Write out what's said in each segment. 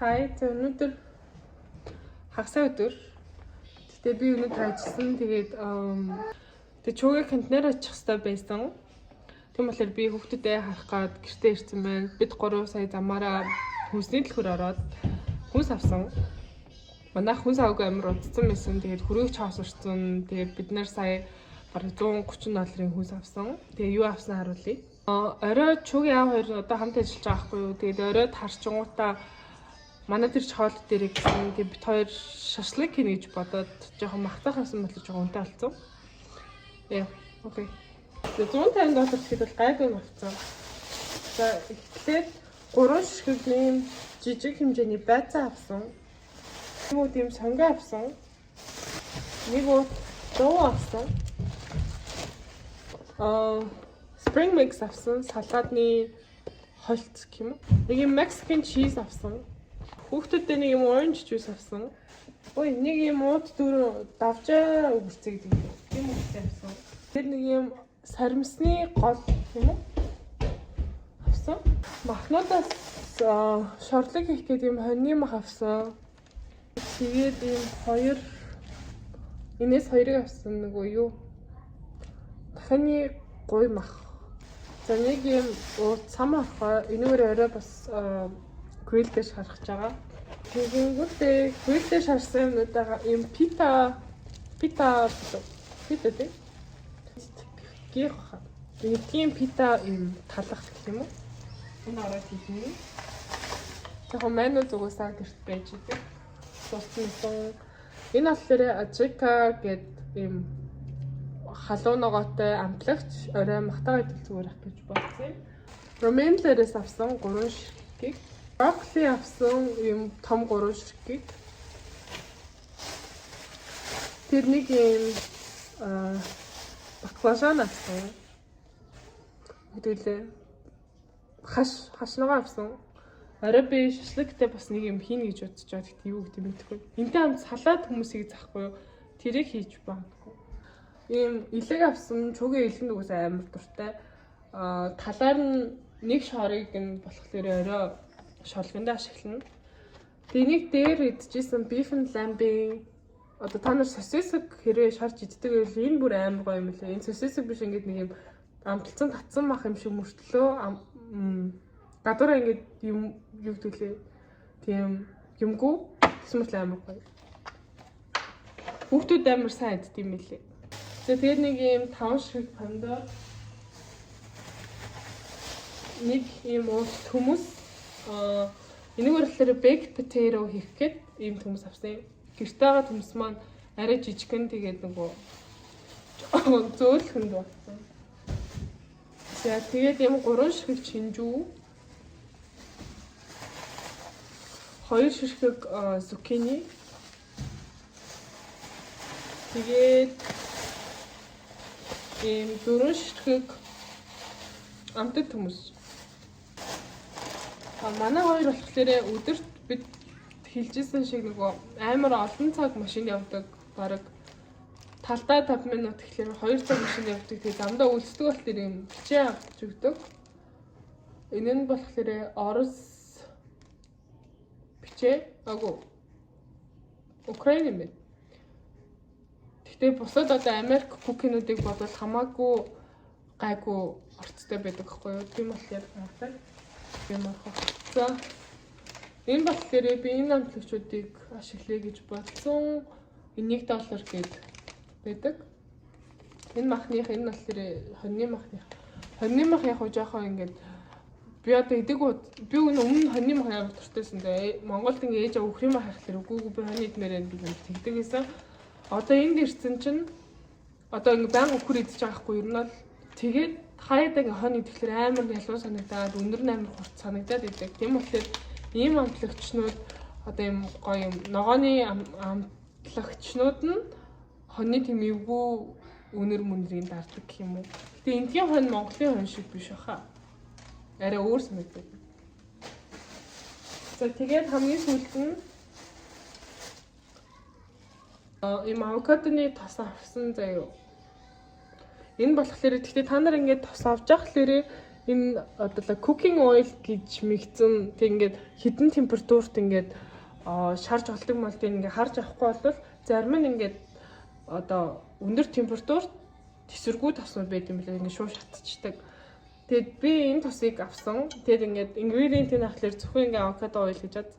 Хай, өнөөдөр хагас өдөр. Гэтэ би өнөөдөр ажилласан. Тэгээд чөгээ контейнер очих хэрэгтэй байсан. Тийм болохоор би хүүхдүүдэд харах гээд гэртээ ирсэн байна. Бид 3 сая замаараа хүнсний дэлгүүр ороод хүнс авсан. Манайх хүнс аваагүй амар удцсан байсан. Тэгээд хүрээч хаосурсан. Тэгээд бид нар сая бараг $130 хүнс авсан. Тэгээд юу авсан харуулъя. Орой чөгийн аав хоёр одоо хамт ажиллаж байгаа байхгүй юу. Тэгээд оройд харчингуудаа манай тэр хоол дээр гэсэн ингээд бид хоёр шашлык хийнэ гэж бодоод жоохон махтах авсан болоо жоохон үнэтэй болсон. Яа, окей. $150 гэхэд бол гайгүй авсан. За эхлээд 3 ширхэг жижиг хэмжээний байцаа авсан. Нэг үт юм сонгоо авсан. Нэг үт дуу авсан. Spring mix авсан, салаадны холт гэх юм уу. Нэг юм Mexican cheese авсан. Хүүхдүүдтэй нэг юм orange juice авсан. Ой, нэг юм ууд дөрөв давжаа өгөрцөө гэдэг юм уу авсан. Тэр нэг юм саримсны гол юм уу авсан. Махнуудаас шорлог хийх гэдэг юм хоньны мах авсан. Тэгээд ийм хоёр энэс хоёрыг авсан нөгөө юу дахины гуй мах. За нэг юм цам авах. Энэгээр орой бас grill дээр шаргаж байгаа. Тэгэнгүүтээ grill дээр шарсан юмнуудаа юм пита тий. Гэх тийм пита юм талах гэх юм уу? Энэ орой хийх. Тэгэхээр меню зүгөөсаа гэрт байж идэг. Туссан. Энэ болохоор Ажика гэдэг юм халуун ногоотой амтлагч орой махтаа идэл зүгээр ах гэж бодсон. Роменлерээс авсан 3 ширхгийг. Брокколи авсан юм том 3 ширхгийг. Тэр нэг юм баклажан авсан. Хэдүүлээ хашнага авсан. Орой би шашлыктэй бас нэг юм хийнэ гэж бодож байгаа. Тэгт юу гэдэг юм бэ? Энтэй хамт салаад хүмүүсийг заахгүй юу? Тэрийг хийж баггүй. Ийм илэг авсан, чөгийн илгэн дүүс амар дуртай. Талаар нь нэг шорыг нь болохоор орой шолгонд ашиглана. Тэнийг дээр идчихсэн beef and lamb-ийн одоо та нар сосисыг хэрвээ шарж иддэг байвал энэ бүр амар гоё юм лээ. Энэ сосисыг биш ингээд нэг юм амталцсан татсан мах юм шиг мөртлөө гадуураа ингээд юм юу гэдгэлээ тийм юмгүй эсвэл амар гоё. Хүүхдүүд амар сайн иддэг юм лээ. За тэгээд нэг юм 5 ширхэг помидор нэг юм хүмүүс энийг болохоор baked potato хийх гээд ийм хүмүүс авсан. Гэртээ байгаа хүмүүс маань арай жижигхэн тэгээд нөгөө зөөлхөнд болсон. За тэгээд юм 3 ширхэг чинжүү 2 ширхэг зукини тэгээд ийм 4 ширхэг амтд хүмүүс. Манай хоёр болохоор өдөрт бид хэлжсэн шиг нөгөө амар олон цаг машин явдаг. Бараг талдаа 5 минут гэхлээр 2 цаг машин явдаг. Тэгээ замдаа үлддэг бол тэр юм бичээ авч өгдөг. Энэ нь болохоор Орос бичээ агуу Украин юм байна. Гэтэ бусад одоо Америк кукинуудыг бодвол хамаагүй гайгүй орцтой байдаг байхгүй юу? Тийм болохоор авдаг. Тийм аа. За энэ болохоор би энэ амтлагчдыг ашиглая гэж бодсон. $1 гээд байдаг. Энэ махных энэ болохоор хоньны махных. Хоньны мах яг жоохон ингээд би одоо идэг би өмнө хоньны мах яг дуртайсан дээ. Монголд ингээд ээж өвхрийн мах ихлээр үгүй би хоньны идмээр энэ гэж тэгдэг гэсэн. Одоо энд ирсэн чинь одоо ингээд баян өвхөр идэж байгаа хгүй юу? Ер нь бол тэгээд хаяад ингээ хонь идэхлээр амар ялуу санагдаад өндөр нь амар хурц санагдаад идэг. Тийм болохоор ийм амтлагчнууд одоо юм гоё юм ногооны амтлагчнууд нь хоньны тийм эвгүй өнөр мөндрийг дарддаг гэх юм уу. Гэтэ эндхийн хонь Монголын хонь шиг биш баха. Арай өөр санагдав. За тэгээд хамгийн сүүлд нь ийм авокадоны тос авсан заяа. Энэ болохоор гэхдээ та нар ингээд тос авч явах хэлээр Энэ одоо cooking oil гэж мэгцэн тэг ингээд хідэн температурт ингээд шарж олдог молдыг ингээд харж авахгүй бол зарим нь ингээд одоо өндөр температурт тэсвэргүй тоснууд байд юм билээ ингээд шууд шатчихдаг. Тэгэд би энэ тосыг авсан. Тэгэд ингээд ingredient-ийн ахлаар зөвхөн ингээд avocado oil гэж бод.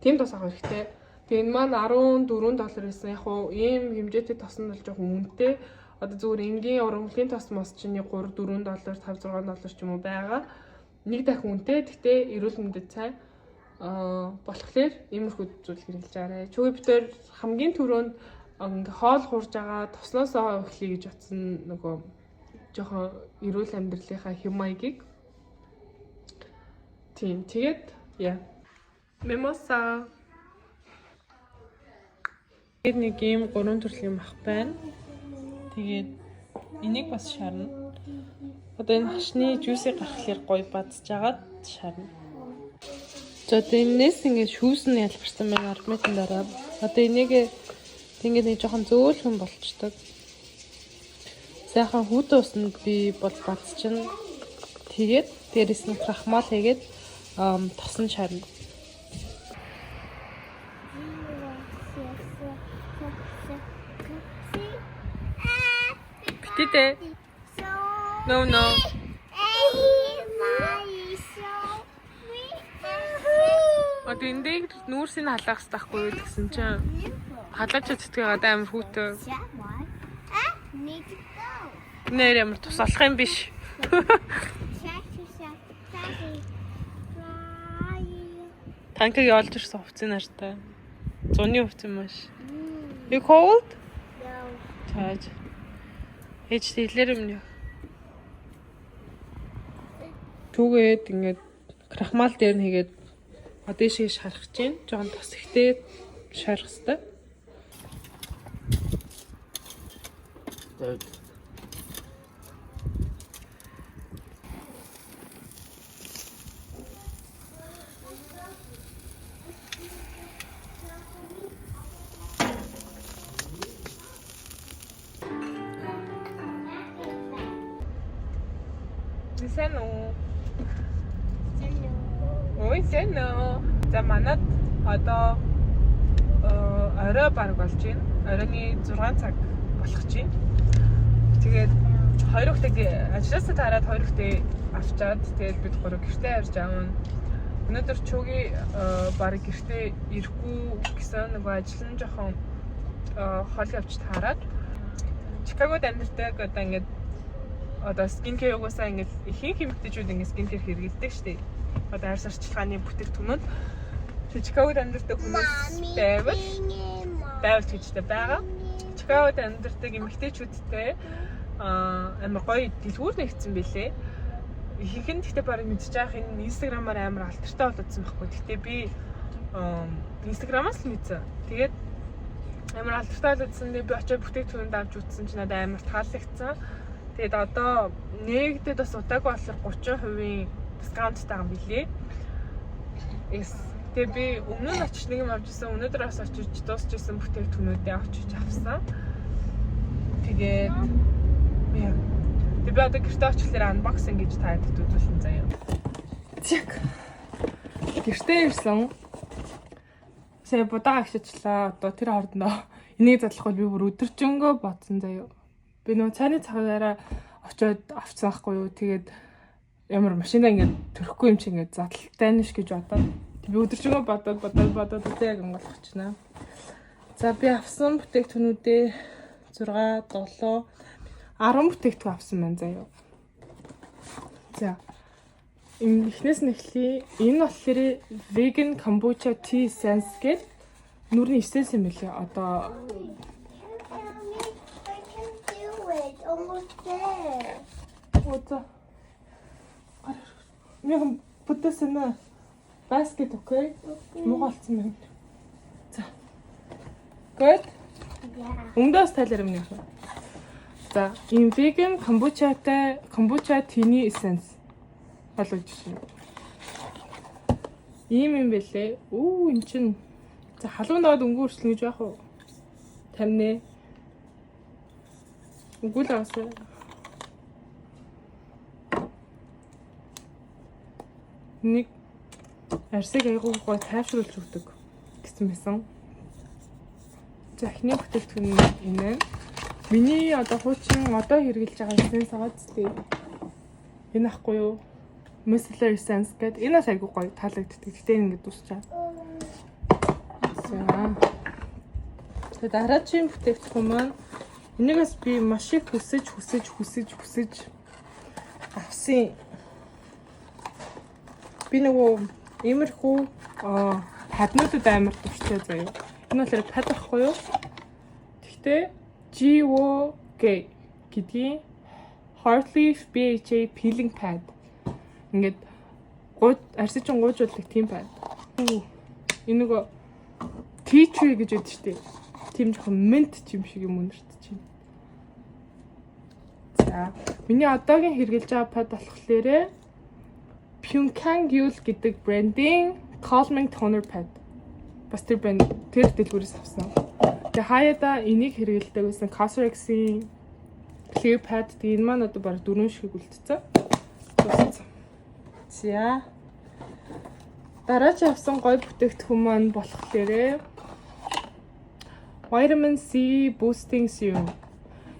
Тим тос авах хэрэгтэй. Тэгээ энэ маань $14 байсан. Яг уу ийм хэмжээтэй тос нь бол жоохон үнэтэй. Одоо зүгээр энгийн ургамлын тос мос чинь $3, $4, $5, $6 ч юм уу байгаа. Нэг дахин үнэтэй. Гэхдээ эрүүл мэндэд цай болохоор иймэрхүү зүйл хэрэглэж байгаарэ. Чүгээ битэр хамгийн түрүүнд ингээ хоол хуурж байгаа тосноосоо эхлэе гэж утсан нөгөө жоохон эрүүл амьдралынхаа хэм маягийг. Тийм тэгээд яа. Мемоса. Нэг ийм 3 төрлийн мах байна. Тэгээд энийг бас шарна. Одоо энэ хашны жуусыг гаргахлаар гоё бадчихагаад шарна. За одоо энэс ингээд шүүс нь ялгарсан байна 10 минутын дараа. Одоо энийг ингээд нэг жоохон зөөлхөн болчдөг. Сайхан хүүтэн усныг би бол бадчихна. Тэгээд дээрэс нь крахмал хийгээд тосон шарна. Тите. No. Одоо эндээ нүүрсийг халаах хэрэгтэй байхгүй юу гэсэн чинь халаач цэцгээ одоо амар хүүтэй. Нэр ямар тусалах юм биш. Танкыг олж ирсэн хувцсын нартай. Зуны хувцсан маш. You cold? No. Чааж. Ээж хэлээр юм яа. Түгээд ингээд крахмал дээр нь хийгээд одоо шиг шарах чинь жоохон тос ихтэй шарах хэрэгтэй. Сэно. Ой сэно. За манад одоо орой баг болж байна. Оройны 6 цаг болох чинь. Тэгээд 2 хүүхдээ ажлаасаа тараад 2 хүүхдээ авчаад тэгээд бид 3 гэртээ харж аавна. Өнөөдөр чуги баг гэртээ ирэхгүй гэсэн нөгөө ажил нь жоохон хол явж таараад Чикагод амьдардаг одоо ингээд одоо skincare угаасаа ингээд ихэнх эмэгтэйчүүд ингээд skincare хэрэглэдэг шүү дээ. Одоо арьс арчилгааны бүтээгдэхүүнүүд Чикагод амьдардаг хүмүүс байвал гэжтэй байгаа. Чикагод амьдардаг эмэгтэйчүүдтэй амар гоё дэлгүүр нэгдсэн байлээ. Ихэнх нь гэхдээ барыг мэдчих яах энэ инстаграмаар амар алтартай болоодсан байхгүй. Гэхдээ би инстаграмаас л мэдсэн. Тэгээд амар алтартай болоодсан. Би очиж бүтээгдэхүүнд авч үзсэн чинь надад амар таалагдсан. Тэгээд одоо нэгдэд бас удаагүй болохоор 30% дискаунттай юм билээ. Тэгээд би өмнө нь очиж нэг юм авчихсан. Өнөөдөр бас очиж дуусчихсан бүтээгдэхүүнүүдээ очиж авсан. Тэгээд би одоо гэртээ очихлаар unboxing гэж таад үзүүлсэн заяа. Чик. Гэртээ ирсэн. Сая будаага агшичлаа. Одоо тэр хоорондоо энийг задлахгүй би бүр өдөржингөө бодсон заяа. Би нөө цааны цагаараа очиод авцсан байхгүй юу. Тэгээд ямар машинаа ингээд төрөхгүй юм чи ингээд задлалтай нэш гэж бодоод би өдөржингөө бодоод яг онголгочнаа. За би авсан бүтээгдэхүүнүүдээ 6, 7, 10 бүтээгдэхүүн авсан байна заяа. За. Эхнээс нь эхлэе. Энэ болохоор vegan kombucha tea essence гэдэг нүрийн essence юм билээ. Одоо almost there. What's we can put this in the basket, okay? Муухалцсан байна. За. Good? Yeah. Ундаас тайлбар юм яах вэ? За, энэ vegan kombucha tea essence болож байна. Ийм юм бэлээ. Эн чин за халуун даваад өнгөрчлөн гэж яах вэ? Тамнэ. Үгүй л авсан. Нэг арсыг айгуу гоё тайвшруулж өгдөг гэсэн мэсэн. За эхний бүтээгдэхүүн энэ. Миний одоо хуучин одоо хэрэглэж байгаа essence байгаа зү. Энэ ахгүй юу? Micellar essence гэдэг. Энэ бас айгуу гоё таалагддаг. Гэтэ ингэ дуусчаа. За. Тэгээд дараагийн бүтээгдэхүүн маань энийгээс би маш их хүсэж авсан. Би нөгөө иймэрхүү паднуудад амар дуртай заяа. Энэ болохоор пад байхгүй юу? Гэхдээ GOG гэдгийн Heartleaf BHA peeling pad. Ингээд арсичин гуйжуулдаг тийм пад. Энэ нөгөө tea tree гэж үүдэж штэ. Тийм жоохон mint юм шиг юм өнөртөж байна. За, миний одоогийн хэрэглэж байгаа пад болохоор Pyunkang гэдэг брендийн Calming Toner Pad. Бас тэр брэнд тэр дэлгүүрээс авсан. Тэгээ хаяада энийг хэрэглэдэг байсан Cosrx-ийн Clear Pad. Тэгээ энэ маань одоо бараг 4 шиг үлдсэн. За. Дараагийн авсан гоё бүтээгдэхүүн маань болохоор Vitamin C Boosting Serum.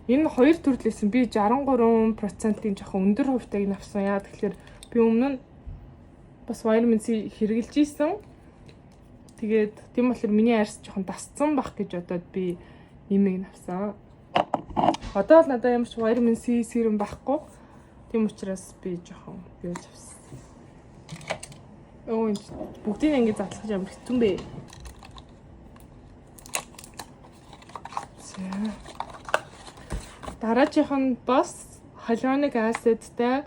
Энэ хоёр төрлөөсөн би 63%-ийн жоохон өндөр хувьтайг авсан. Яа тэгэхээр би өмнө нь бас vitamin C хэрэгжилж ийсэн. Тэгээд тийм болохоор миний арьс жоохон дасцсан бах гэж бодоод би нэмийг авсан. Одоо л надад ямар ч vitamin C serum байхгүй. Тийм учраас би жоохон юуж авсан. Оо бүгдийг ингэ задлах ямар хэцүү бэ? За. Дараагийнх нь бас hyaluronic acidтэй,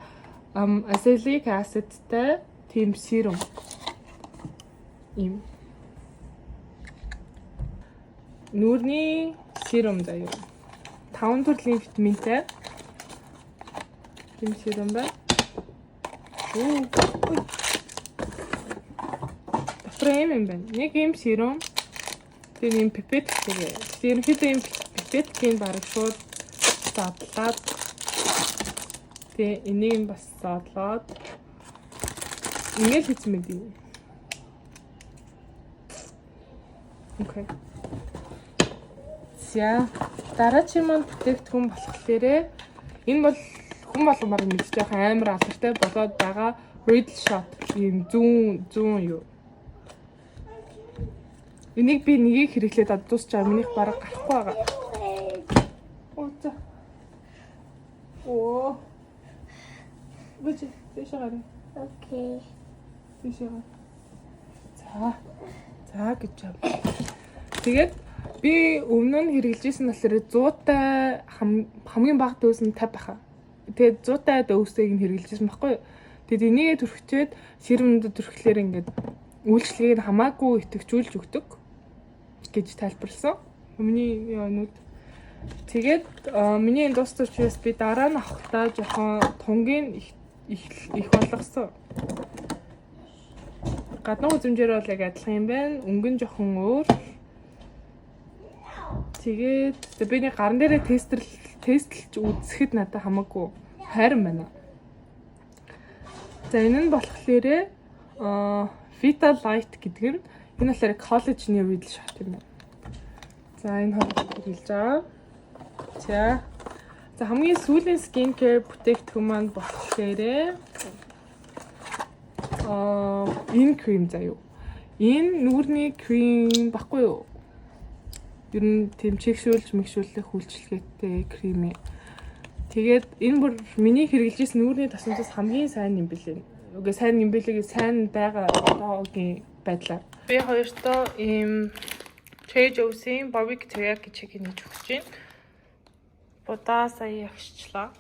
azelaic acidтэй тийм serum. Им нүүрний serum заяа. 5 төрлийн витаминтай. Тийм serum байна. Дотроо юм байна. Нэг юм serum. Тэр юм pipette гэдэг. Тэр юм pipette-ийн бараг шууд задлаад. Тэгээ энийг бас задлаад ингээл хийсэн мэт юм. Окей. За дараагийн маань бүтээгдэхүүн болохоор энэ бол хүн болгон баг мэдж байгаа амар алдартай болоод байгаа Riddle Shot юм 100 юу. Энийг би нэгийг хэрэглээд дуусчаа минийх бараг гарахгүй байгаа. Оо. Бич тийшээ. Окей. Тийшээ. За гэж юм. Тэгээд би өмнө нь хэрэгжилжсэн болохоор 100-тай хамгийн бага дөөс нь 50 баха. Тэгээд 100-тай дөөсийг нь хэрэгжилжсэн байхгүй юу? Тэгэд энийгээ төрөхчээд серумд төрөхлөөр ингээд үйлчлэгийг хамаагүй итгэжүүлж өгдөг гэж тайлбарласан. Миний нүд. Тэгээд миний энэ дуустал учраас би дараа нь авахтаа жоохон тунгийн их болгосон. Гадны үзмжээр бол яг адилхан юм байна. Өнгө нь жоохон өөр. Тэгээд би нэг гарн дээрээ тестлж үзэхэд надад хамаагүй хайран байна. За энэ нь болохоор Vita Light гэдэг нь энэ болохоор коллажны Riddle Shot юм байна. За энэ хоёрыг хэлж байгаа. За хамгийн сүүлийн skin care бүтээгдэхүүн маань болохоор энэ крем заяа. Энэ нүүрний крем баггүй юу? Ер нь тийм чигшүүлж мэгшүүлэх үйлчлэгээтэй крем. Тэгээд энэ бүр миний хэрэгжилжсэн нүүрний тасмаас хамгийн сайн юм билээ. Үгүй сайн юм билээ, сайн байгаа одоогийн байдлаар. Би хоёртоо ийм Trader-Joe's-ийн Barbecue Teriyaki chicken хийж өгч байна. Будаа сая ягшчлаа.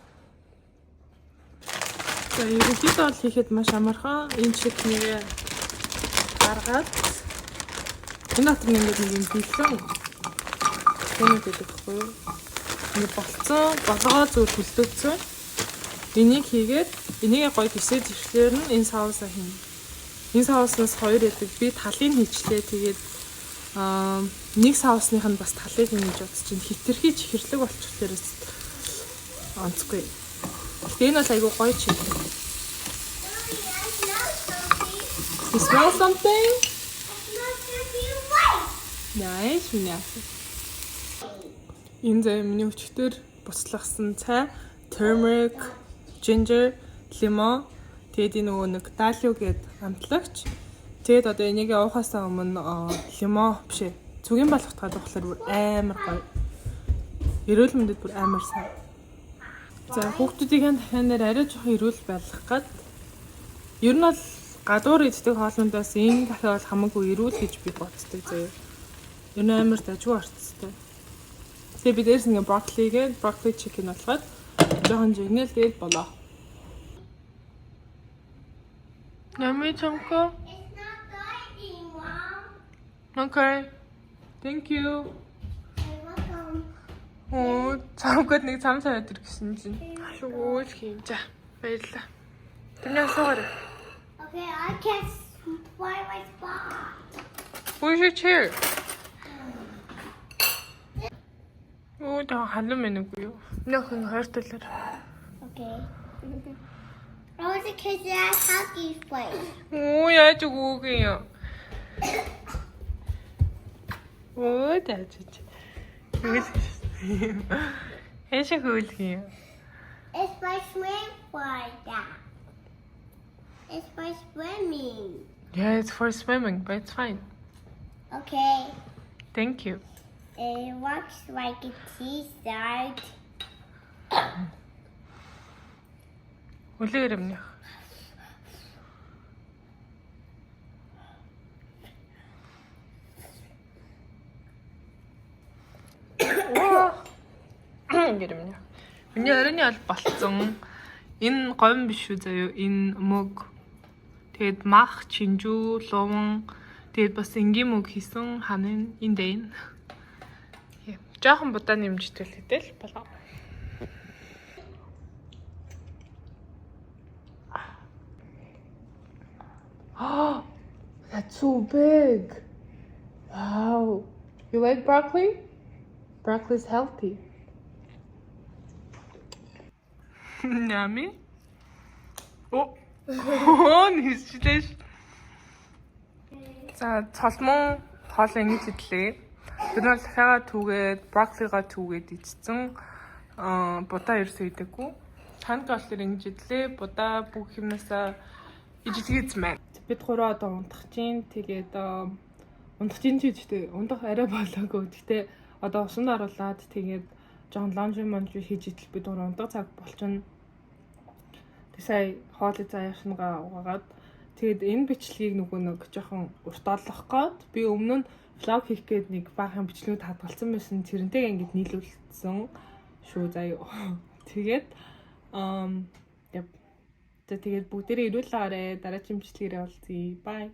За ерөнхийдөө бол хийхэд маш амархан. Энэ чикнийг гаргаад энэ дотор нэг юм бэлэн тэнэг гэдэг байхгүй юу? Ингээ болцсон, болгоо зүгээр хөлдөөцсөн. Энийг хийгээд энийг гоё гисээд ирэхээр нь энэ саусаа хийнэ. Энэ сауснаас хоёр яадаг. Би талыг хийчлээ. Тэгээд нэг саусных нь бас талыг хийнэ гэж бодож чинь хитрхий чихэрлэг болчихлоороо онцгүй. Гэтэ энэ бол айгүй гоё чиг. You smell something? Nice, nice. Энэ зэ миний өчтөр буцлагсан цай, turmeric, ginger, лимон, тэгээд энэ нөгөө нэг далио гээд амтлагч. Тэгээд одоо энийг уухаасаа өмнө лимон биш ээ. Цүгийн балхтгаад болохоор бүр амар гоё. Эрүүл мэндэд бүр амар сайн. За хүүхдүүдийн дахианаар арай жоохон эрүүл байлгах гээд ер нь бол гадуур иддэг хоолноос энэ дахиад бол хамаагүй эрүүл гэж би боддог заяа. Ер нь амар дажгүй арцтай. Тэгээ би дээрс ингээ броккoli chicken болгоод жоохон жигнэл дээд болоо. Нами чамко. Okay. Thank you. Оо, цамкод нэг цам саваад ир гэсэн чинь. Шүүл хийм. За, баярлалаа. Тэрнээ суугаарай. Okay, I can't find my spot. Where's your chair? Оо, та халуун мэнэгүй юу? Нөхөн хайрталаар. Okay. I was a kid that had these plays. Оо, яаж үгүй юм. Оо, таач. Эшэ хөлгий. It's my swim for that. It's for swimming. Yeah, it's for swimming, but it's fine. Okay. Thank you. It looks like a T-shirt. Үлээр өмнөх. Гэрэмнэ. Миний оройны аль болцсон. Энэ говь биш үү заяа. Энэ мөг. Тэгээд мах, чинжүү, луван. Тэгээд бас энгийн мөг хийсэн ханын энэ дэйн. Жохон будаа нэмжтэй л хэдэл болоо. Oh, that's so big. Wow. You like broccoli? Broccoli's healthy. Yummy. Oh. Нисчилээш. За, цолмон хоол ингэж идлээ. Тэр нь дахиагаа түүгээд, брокколигаа түүгээд ичсэн. Будаа ерөөсөө идэггүй. Танд болохоор ингэж идлээ. Будаа бүх юмнасаа ижидгийц мэн. Бид гурав одоо унтах чинь. Тэгээд унтах чинь ч гэжтэй. Унтах арай болоогүй. Гэхдээ одоо усанд оруулаад тэгээд жоон лонжи хийж идэл бид гурав унтах цаг болчихно. Тэг сая хоолой заяашнгаа угаагаад тэгээд энэ бичлэгийг нөгөө нэг жоохон урт олох гээд би өмнө нь влог хийх гээд нэг баахан бичлэгүүд хадгалсан байсан. Тэрнтэйгээ ингэж нийлүүлсэн шүү заяа. Тэгээд тэгээд бүгдээрээ ирүүл аваарэ. Дараагийн бичлэгээрээ уулзъя. Bye.